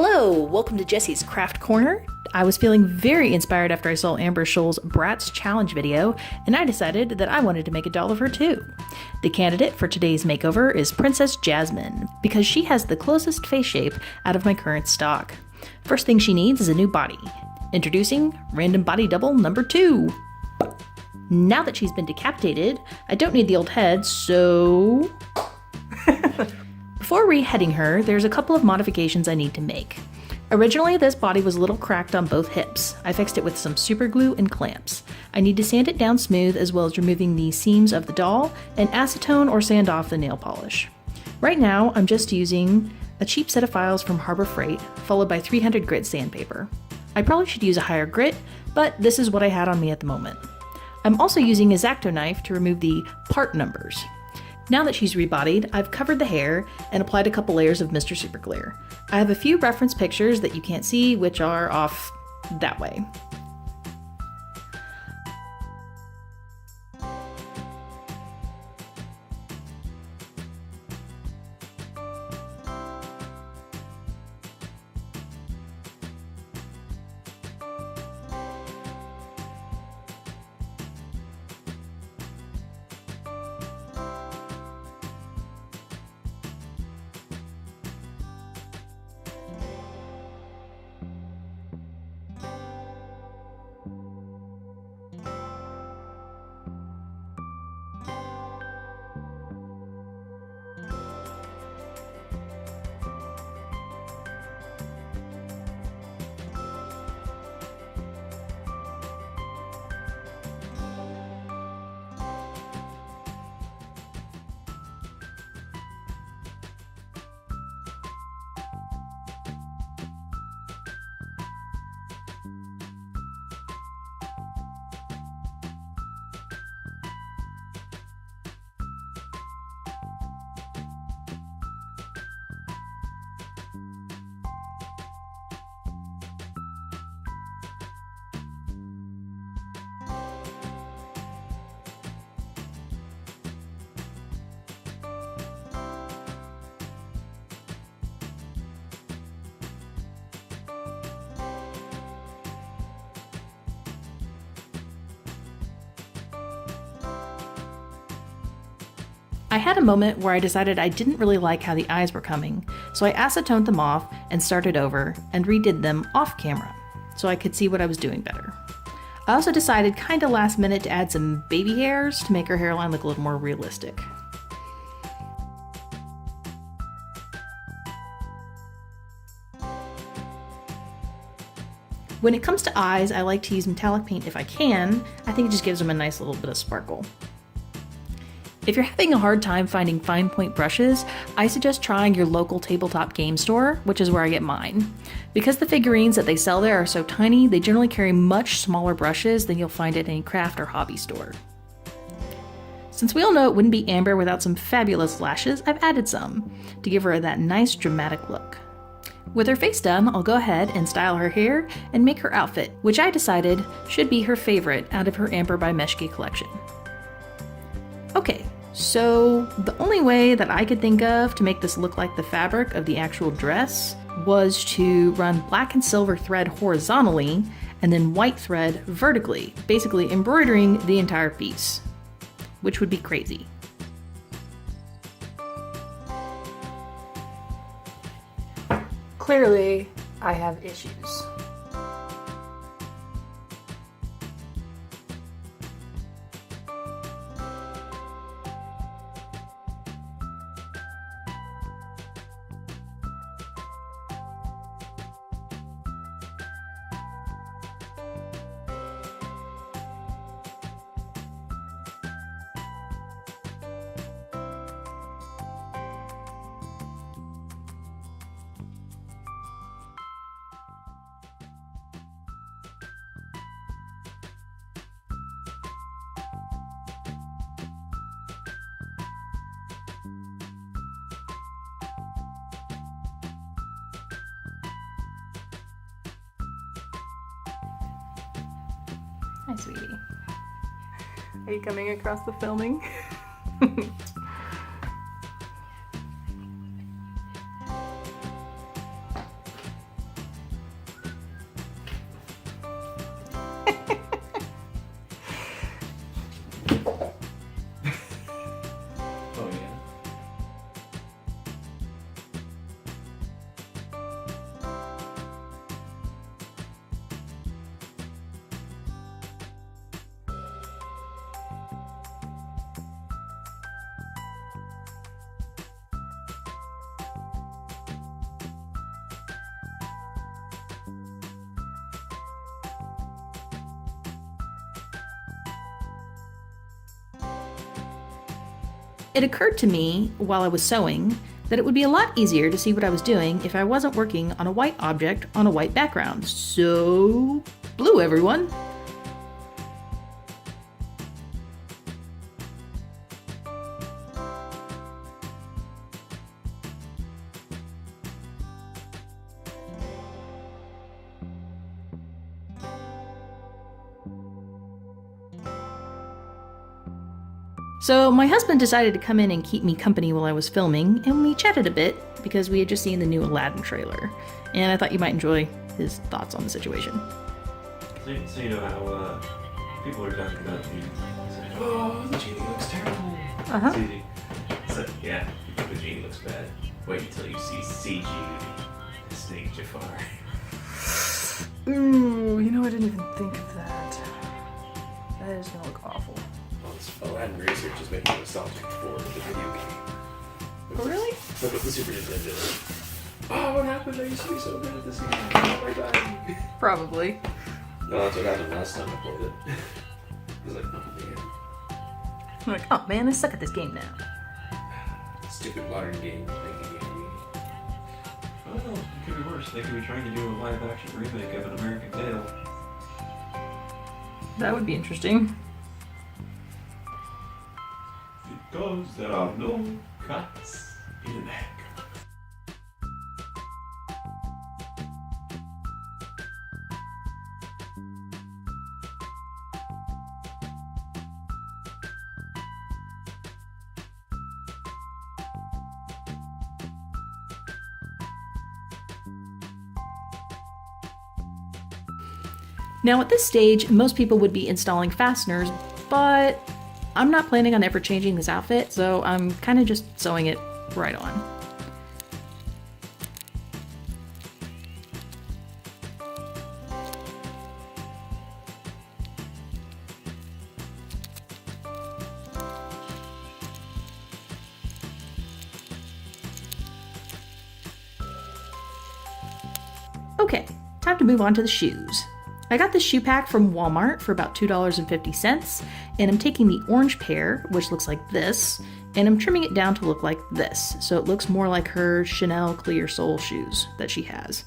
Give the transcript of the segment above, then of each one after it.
Hello, welcome to Jessi's Craft Corner. I was feeling very inspired after I saw Amber Scholl's Bratz challenge video, and I decided that I wanted to make a doll of her too. The candidate for today's makeover is Princess Jasmine, because she has the closest face shape out of my current stock. First thing she needs is a new body. Introducing Random Body Double number 2. Now that she's been decapitated, I don't need the old head, so... Before reheading her, there's a couple of modifications I need to make. Originally, this body was a little cracked on both hips. I fixed it with some super glue and clamps. I need to sand it down smooth, as well as removing the seams of the doll and acetone or sand off the nail polish. Right now, I'm just using a cheap set of files from Harbor Freight, followed by 300 grit sandpaper. I probably should use a higher grit, but this is what I had on me at the moment. I'm also using a X-Acto knife to remove the part numbers. Now that she's rebodied, I've covered the hair and applied a couple layers of Mr. Super Clear. I have a few reference pictures that you can't see, which are off that way. I had a moment where I decided I didn't really like how the eyes were coming, so I acetoned them off and started over and redid them off camera, so I could see what I was doing better. I also decided kinda last minute to add some baby hairs to make her hairline look a little more realistic. When it comes to eyes, I like to use metallic paint if I can. I think it just gives them a nice little bit of sparkle. If you're having a hard time finding fine point brushes, I suggest trying your local tabletop game store, which is where I get mine. Because the figurines that they sell there are so tiny, they generally carry much smaller brushes than you'll find at any craft or hobby store. Since we all know it wouldn't be Amber without some fabulous lashes, I've added some to give her that nice dramatic look. With her face done, I'll go ahead and style her hair and make her outfit, which I decided should be her favorite out of her Amber by Meshke collection. Okay. So the only way that I could think of to make this look like the fabric of the actual dress was to run black and silver thread horizontally and then white thread vertically, basically embroidering the entire piece, which would be crazy. Clearly, I have issues. Hi, sweetie. Are you coming across the filming? Oh yeah. It occurred to me, while I was sewing, that it would be a lot easier to see what I was doing if I wasn't working on a white object on a white background. So, blue, everyone! So my husband decided to come in and keep me company while I was filming, and we chatted a bit because we had just seen the new Aladdin trailer, and I thought you might enjoy his thoughts on the situation. So you know how people are talking about the oh, the genie looks terrible. Uh-huh. So yeah, the genie looks bad. Wait until you see CG Snake Jafar. Ooh, you know, I didn't even think of that. That is gonna look awful. Well, this Aladdin research is making nostalgic for the video game. Oh, really? Look at the Super Nintendo. Oh, what happened? I used to be so good at this game. Oh my god. Probably. No, that's what happened last time I played it. It was like, oh man. I'm like, oh man, I suck at this game now. Stupid modern game making game. Well, it could be worse. They could be trying to do a live action remake of An American Tale. That would be interesting. Because there are no cuts in America. Now at this stage, most people would be installing fasteners, but I'm not planning on ever changing this outfit, so I'm kind of just sewing it right on. Okay, time to move on to the shoes. I got this shoe pack from Walmart for about $2.50, and I'm taking the orange pair, which looks like this, and I'm trimming it down to look like this, so it looks more like her Chanel clear sole shoes that she has.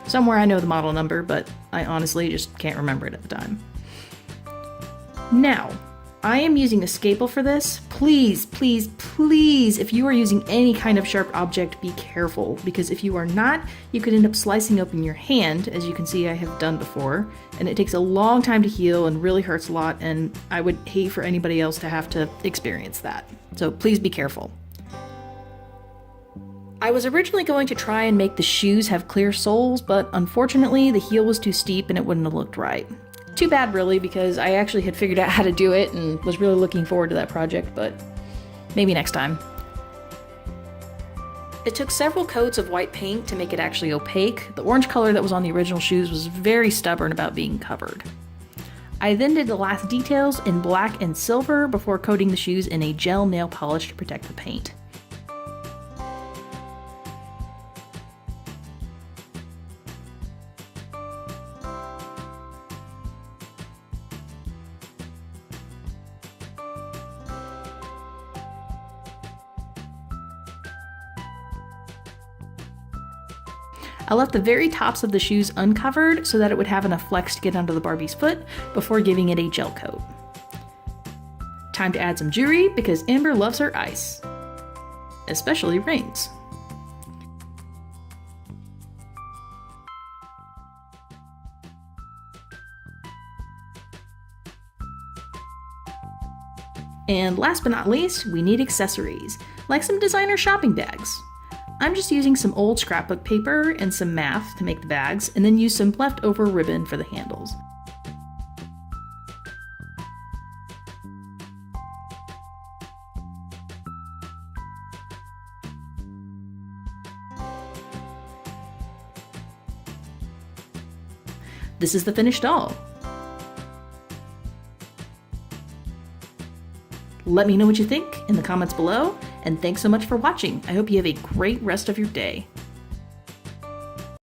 Somewhere I know the model number, but I honestly just can't remember it at the time. Now, I am using a scalpel for this. Please, please, please, if you are using any kind of sharp object, be careful, because if you are not, you could end up slicing open your hand, as you can see I have done before, and it takes a long time to heal and really hurts a lot, and I would hate for anybody else to have to experience that. So please be careful. I was originally going to try and make the shoes have clear soles, but unfortunately the heel was too steep and it wouldn't have looked right. Too bad, really, because I actually had figured out how to do it and was really looking forward to that project, but maybe next time. It took several coats of white paint to make it actually opaque. The orange color that was on the original shoes was very stubborn about being covered. I then did the last details in black and silver before coating the shoes in a gel nail polish to protect the paint. I left the very tops of the shoes uncovered so that it would have enough flex to get under the Barbie's foot before giving it a gel coat. Time to add some jewelry because Amber loves her ice, especially rings. And last but not least, we need accessories, like some designer shopping bags. I'm just using some old scrapbook paper and some math to make the bags, and then use some leftover ribbon for the handles. This is the finished doll. Let me know what you think in the comments below, and thanks so much for watching. I hope you have a great rest of your day.